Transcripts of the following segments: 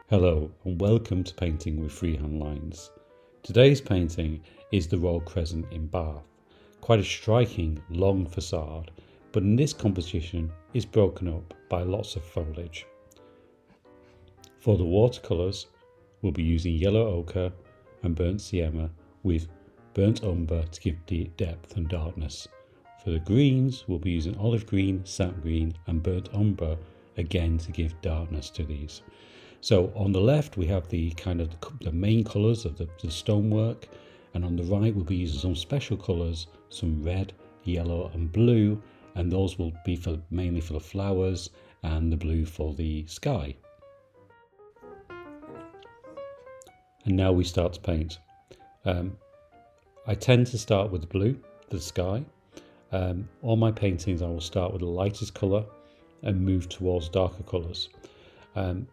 Hello and welcome to Painting with Freehand Lines. Today's painting is the Royal Crescent in Bath. Quite a striking long facade, but in this composition is broken up by lots of foliage. For the watercolours, we'll be using yellow ochre and burnt sienna with burnt umber to give depth and darkness. For the greens, we'll be using olive green, sap green and burnt umber again to give darkness to these. So on the left we have the main colours of the stonework, and on the right we'll be using some special colours, some red, yellow and blue, and those will be mainly for the flowers and the blue for the sky. And now we start to paint. I tend to start with the blue, the sky. All my paintings I will start with the lightest colour and move towards darker colours.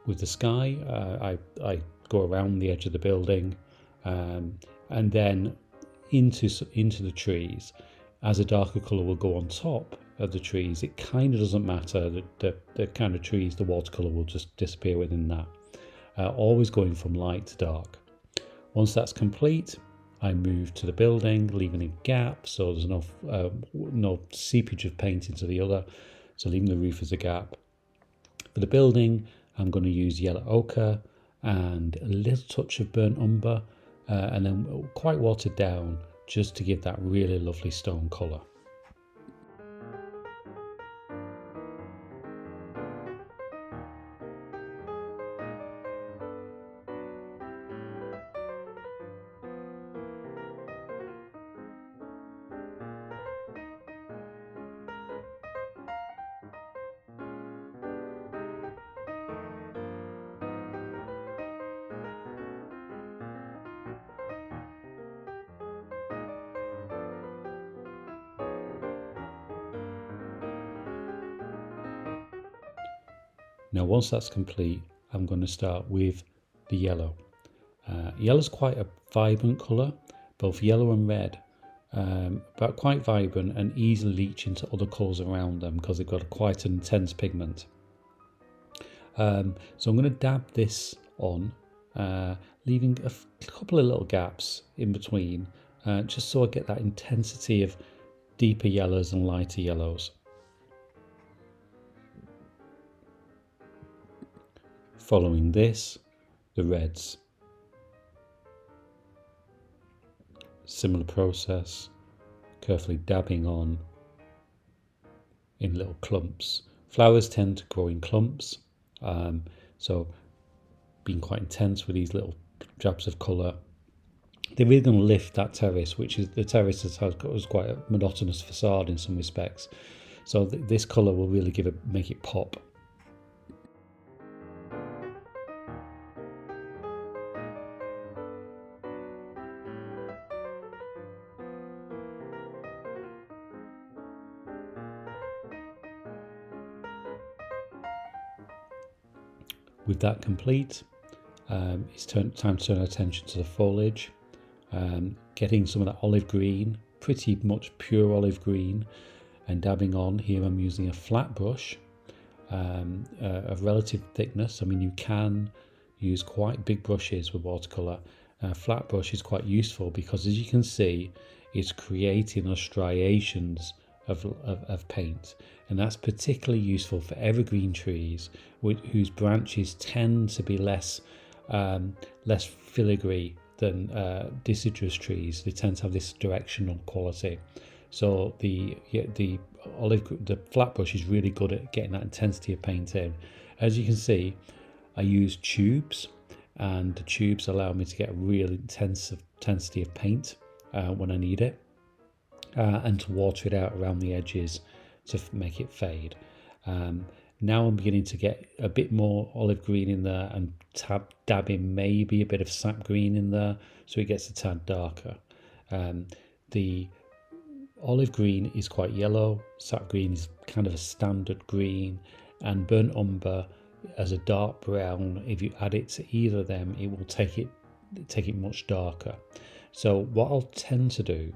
With the sky, I go around the edge of the building and then into the trees. As a darker colour will go on top of the trees, it kind of doesn't matter. The kind of trees, the watercolour will just disappear within that. Always going from light to dark. Once that's complete, I move to the building, leaving a gap so there's no seepage of paint into the other, so leaving the roof as a gap. For the building, I'm going to use yellow ochre and a little touch of burnt umber, and then quite watered down just to give that really lovely stone colour. Now once that's complete, I'm going to start with the yellow. Yellow's quite a vibrant colour, both yellow and red, but quite vibrant and easily leach into other colours around them because they've got quite an intense pigment. So I'm going to dab this on, leaving a couple of little gaps in between, just so I get that intensity of deeper yellows and lighter yellows. Following this, the reds. Similar process, carefully dabbing on in little clumps. Flowers tend to grow in clumps, so being quite intense with these little jabs of colour. They're really going to lift that terrace, which is the terrace has quite a monotonous facade in some respects. So this colour will really make it pop. With that complete, it's time to turn our attention to the foliage, getting some of that olive green, pretty much pure olive green, and dabbing on. Here I'm using a flat brush of relative thickness. I mean, you can use quite big brushes with watercolour. A flat brush is quite useful because, as you can see, it's creating those striations of paint, and that's particularly useful for evergreen trees whose branches tend to be less filigree than deciduous trees. They tend to have this directional quality. So the flat brush is really good at getting that intensity of paint in. As you can see, I use tubes, and the tubes allow me to get a real intensity of paint when I need it. And to water it out around the edges to make it fade. Now I'm beginning to get a bit more olive green in there and dabbing maybe a bit of sap green in there so it gets a tad darker. The olive green is quite yellow, sap green is kind of a standard green, and burnt umber as a dark brown. If you add it to either of them, it will take it much darker. So what I'll tend to do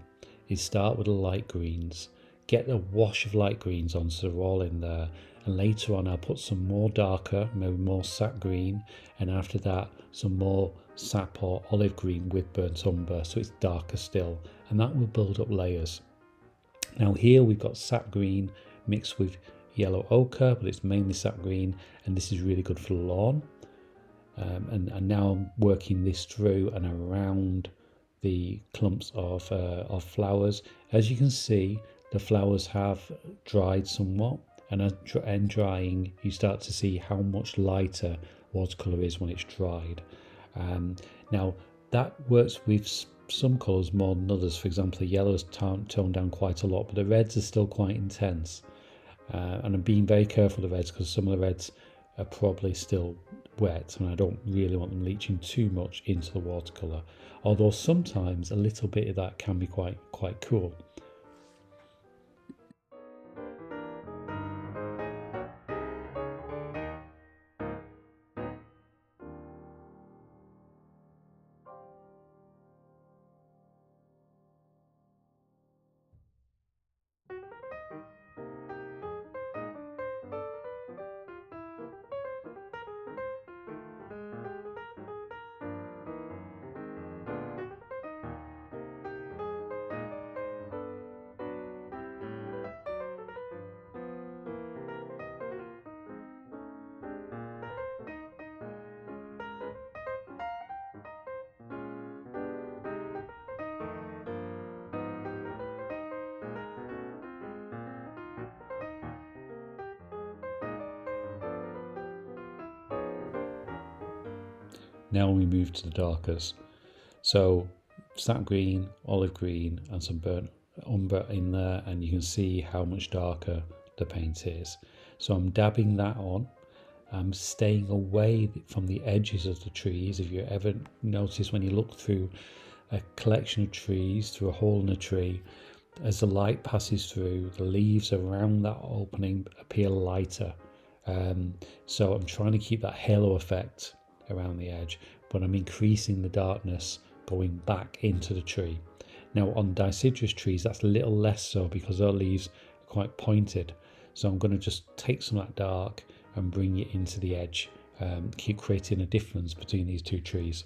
is start with the light greens, get a wash of light greens on so they're all in there, and later on I'll put some more darker, maybe more sap green, and after that some more sap or olive green with burnt umber, so it's darker still, and that will build up layers. Now here we've got sap green mixed with yellow ochre, but it's mainly sap green, and this is really good for the lawn. And now I'm working this through and around the clumps of flowers. As you can see, the flowers have dried somewhat, and as drying, you start to see how much lighter watercolor is when it's dried. Now that works with some colours more than others. For example, the yellows toned down quite a lot, but the reds are still quite intense. And I'm being very careful of the reds because some of the reds are probably still wet, and I don't really want them leaching too much into the watercolour, although sometimes a little bit of that can be quite cool. Now we move to the darkers. So sap green, olive green, and some burnt umber in there, and you can see how much darker the paint is. So I'm dabbing that on. I'm staying away from the edges of the trees. If you ever notice when you look through a collection of trees, through a hole in a tree, as the light passes through, the leaves around that opening appear lighter. So I'm trying to keep that halo effect around the edge, but I'm increasing the darkness going back into the tree. Now on deciduous trees that's a little less so because their leaves are quite pointed, so I'm going to just take some of that dark and bring it into the edge, keep creating a difference between these two trees.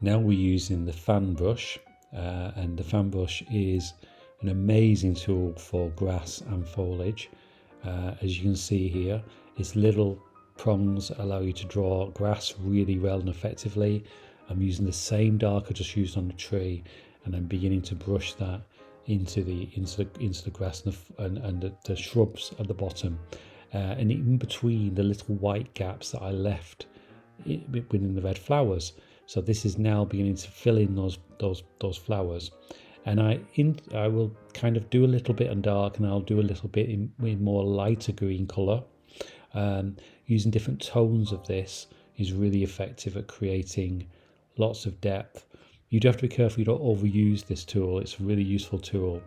Now we're using the fan brush, and the fan brush is an amazing tool for grass and foliage. As you can see here, its little prongs allow you to draw grass really well and effectively. I'm using the same dark I just used on the tree, and I'm beginning to brush that into the grass and the shrubs at the bottom, and in between the little white gaps that I left within the red flowers. So this is now beginning to fill in those flowers, and I will kind of do a little bit in dark, and I'll do a little bit in more lighter green colour. Using different tones of this is really effective at creating lots of depth. You do have to be careful you don't overuse this tool. It's a really useful tool,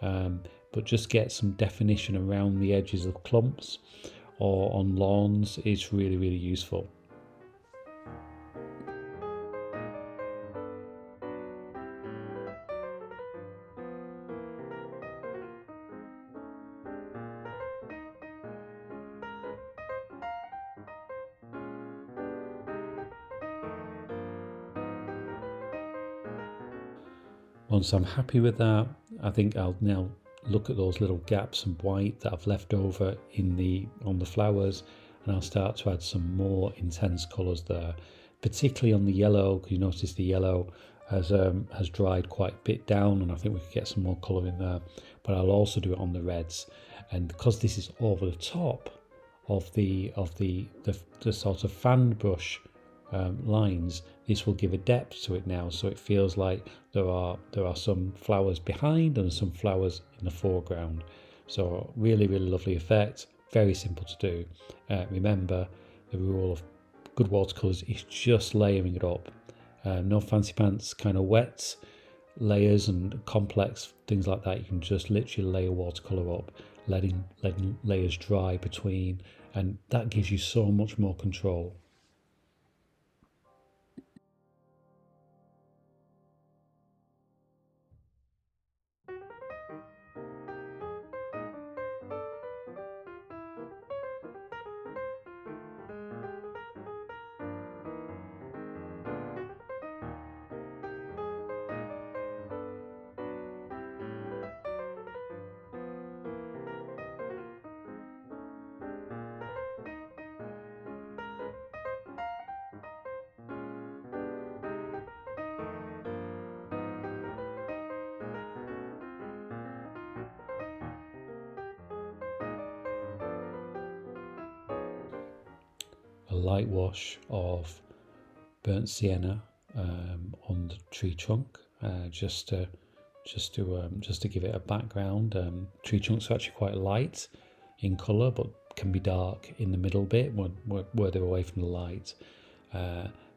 but just get some definition around the edges of clumps or on lawns. It's really useful. Once I'm happy with that, I think I'll now look at those little gaps of white that I've left over on the flowers, and I'll start to add some more intense colours there, particularly on the yellow, because you notice the yellow has dried quite a bit down, and I think we could get some more colour in there. But I'll also do it on the reds, and because this is over the top of the sort of fan brush lines, this will give a depth to it now, so it feels like there are some flowers behind and some flowers in the foreground. So really lovely effect, very simple to do. Remember, the rule of good watercolours is just layering it up. No fancy pants kind of wet layers and complex things like that. You can just literally layer watercolour up, letting layers dry between, and that gives you so much more control. A light wash of burnt sienna on the tree trunk, just to give it a background. Tree trunks are actually quite light in colour, but can be dark in the middle bit where they're away from the light.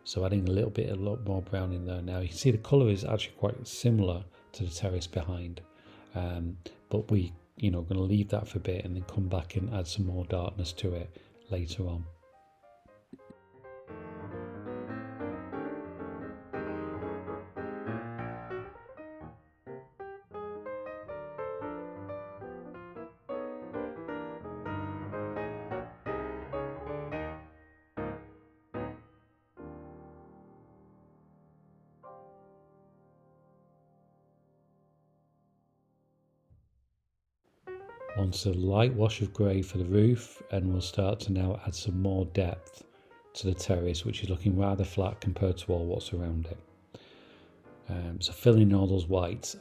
So adding a lot more brown in there now. You can see the colour is actually quite similar to the terrace behind, but we going to leave that for a bit and then come back and add some more darkness to it later on. Onto a light wash of grey for the roof, and we'll start to now add some more depth to the terrace, which is looking rather flat compared to all what's around it. So filling in all those whites,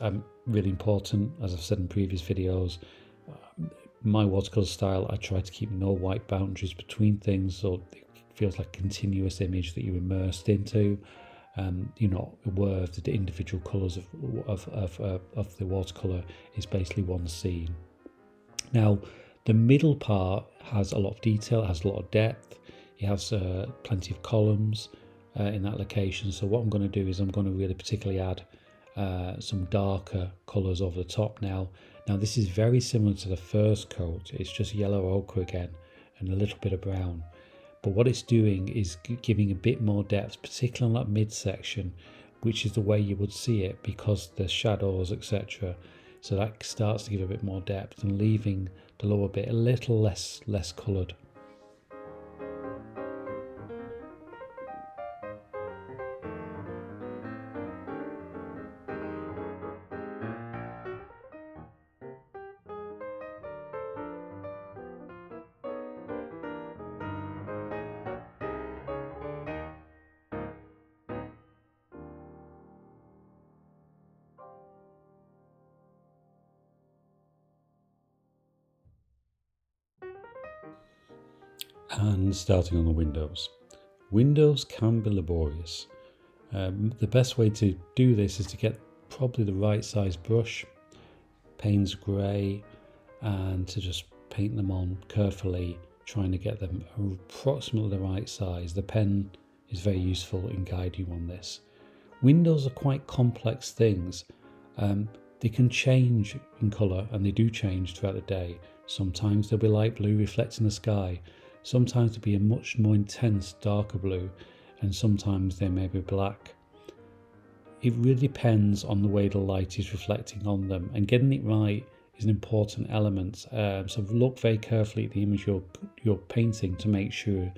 really important, as I've said in previous videos. My watercolour style, I try to keep no white boundaries between things, so it feels like a continuous image that you're immersed into. You're not aware of the individual colours of the watercolour. It's basically one scene. Now, the middle part has a lot of detail, it has a lot of depth, it has plenty of columns in that location. So what I'm going to do is I'm going to really particularly add some darker colours over the top now. Now this is very similar to the first coat, it's just yellow ochre again and a little bit of brown. But what it's doing is giving a bit more depth, particularly on that midsection, which is the way you would see it because the shadows, etc. So that starts to give a bit more depth and leaving the lower bit a little less coloured. And starting on the windows. Windows can be laborious. The best way to do this is to get probably the right size brush, Payne's grey, and to just paint them on carefully, trying to get them approximately the right size. The pen is very useful in guiding you on this. Windows are quite complex things. They can change in colour, and they do change throughout the day. Sometimes they'll be light blue reflecting the sky. Sometimes it'll be a much more intense darker blue, and sometimes they may be black. It really depends on the way the light is reflecting on them, and getting it right is an important element. So look very carefully at the image you're painting to make sure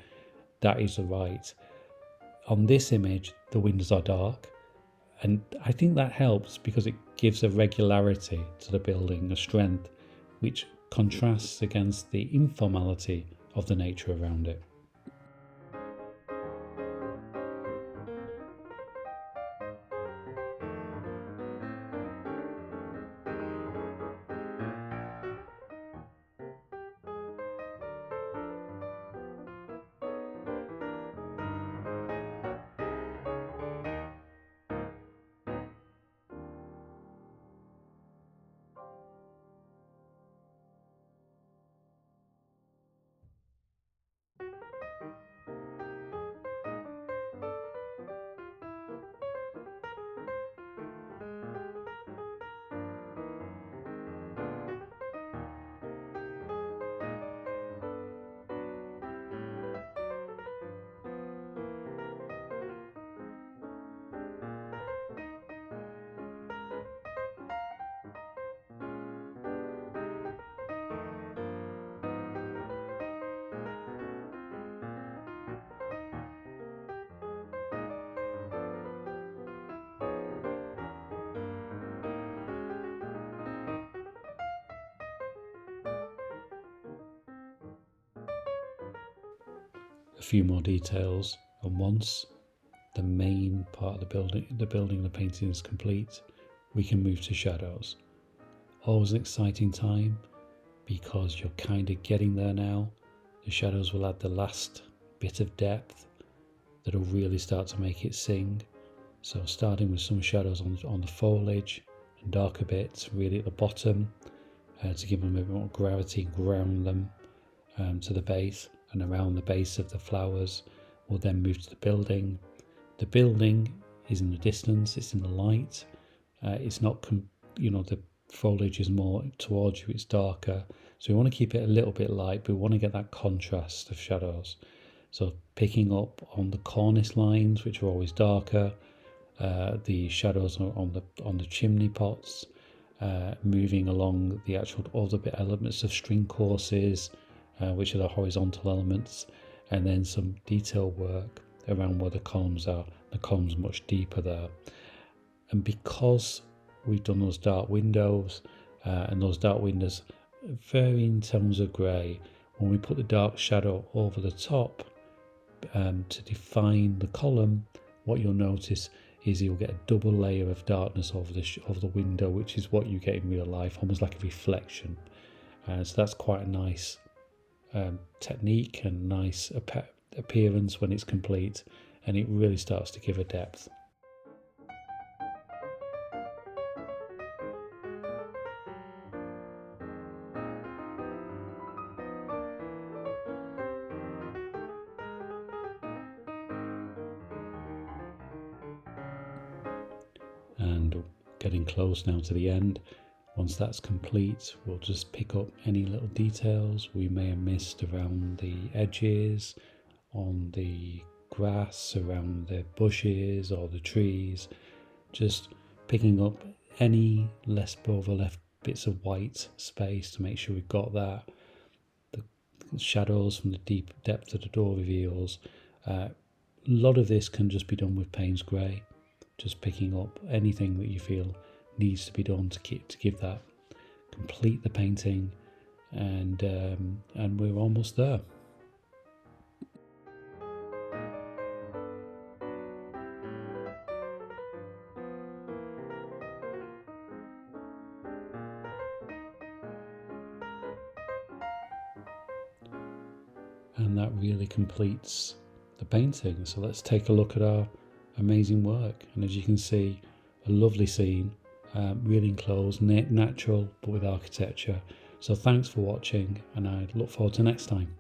that is right. On this image, the windows are dark, and I think that helps because it gives a regularity to the building, a strength, which contrasts against the informality of the nature around it. a few more details, and once the main part of the building and the painting is complete, we can move to shadows. Always an exciting time because you're kind of getting there now. The shadows will add the last bit of depth that'll really start to make it sing. So starting with some shadows on the foliage and darker bits really at the bottom to give them a bit more gravity, ground them to the base, and around the base of the flowers. We'll then move to the building. The building is in the distance, it's in the light. It's not, the foliage is more towards you, it's darker. So we want to keep it a little bit light, but we want to get that contrast of shadows. So picking up on the cornice lines, which are always darker, the shadows on the chimney pots, moving along the actual other elements of string courses, which are the horizontal elements, and then some detail work around where the columns are. The columns much deeper there. And because we've done those dark windows, and those dark windows vary in tones of grey, when we put the dark shadow over the top to define the column, what you'll notice is you'll get a double layer of darkness over the window, which is what you get in real life, almost like a reflection. So that's quite a nice technique and nice appearance when it's complete, and it really starts to give a depth. And getting close now to the end. Once that's complete, we'll just pick up any little details we may have missed around the edges, on the grass, around the bushes or the trees, just picking up any left bits of white space to make sure we've got that. The shadows from the deep depth of the door reveals. A lot of this can just be done with Payne's Grey, just picking up anything that you feel needs to be done to give that, complete the painting, and we're almost there. And that really completes the painting. So let's take a look at our amazing work. And as you can see, a lovely scene, really enclosed, natural, but with architecture. So thanks for watching, and I look forward to next time.